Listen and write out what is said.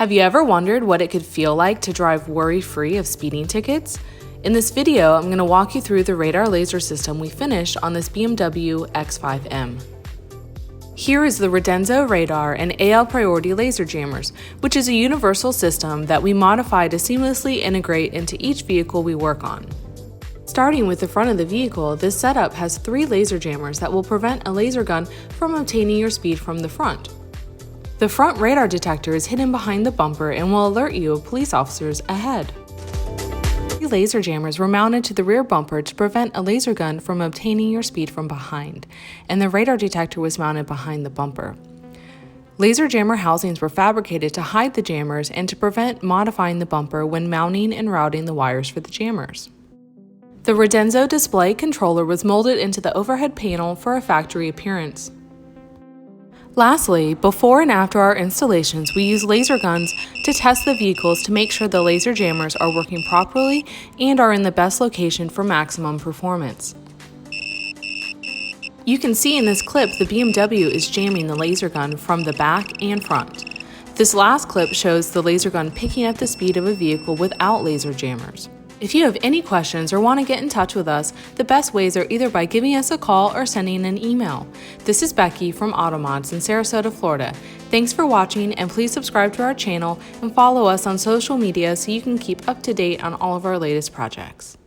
Have you ever wondered what it could feel like to drive worry-free of speeding tickets? In this video, I'm going to walk you through the radar laser system we finished on this BMW X5M. Here is the Redenzo radar and AL priority laser jammers, which is a universal system that we modify to seamlessly integrate into each vehicle we work on. Starting with the front of the vehicle, this setup has 3 laser jammers that will prevent a laser gun from obtaining your speed from the front. The front radar detector is hidden behind the bumper and will alert you of police officers ahead. 3 laser jammers were mounted to the rear bumper to prevent a laser gun from obtaining your speed from behind, and the radar detector was mounted behind the bumper. Laser jammer housings were fabricated to hide the jammers and to prevent modifying the bumper when mounting and routing the wires for the jammers. The Redenzo display controller was molded into the overhead panel for a factory appearance. Lastly, before and after our installations, we use laser guns to test the vehicles to make sure the laser jammers are working properly and are in the best location for maximum performance. You can see in this clip the BMW is jamming the laser gun from the back and front. This last clip shows the laser gun picking up the speed of a vehicle without laser jammers. If you have any questions or want to get in touch with us, the best ways are either by giving us a call or sending an email. This is Becky from Automods in Sarasota, Florida. Thanks for watching, and please subscribe to our channel and follow us on social media so you can keep up to date on all of our latest projects.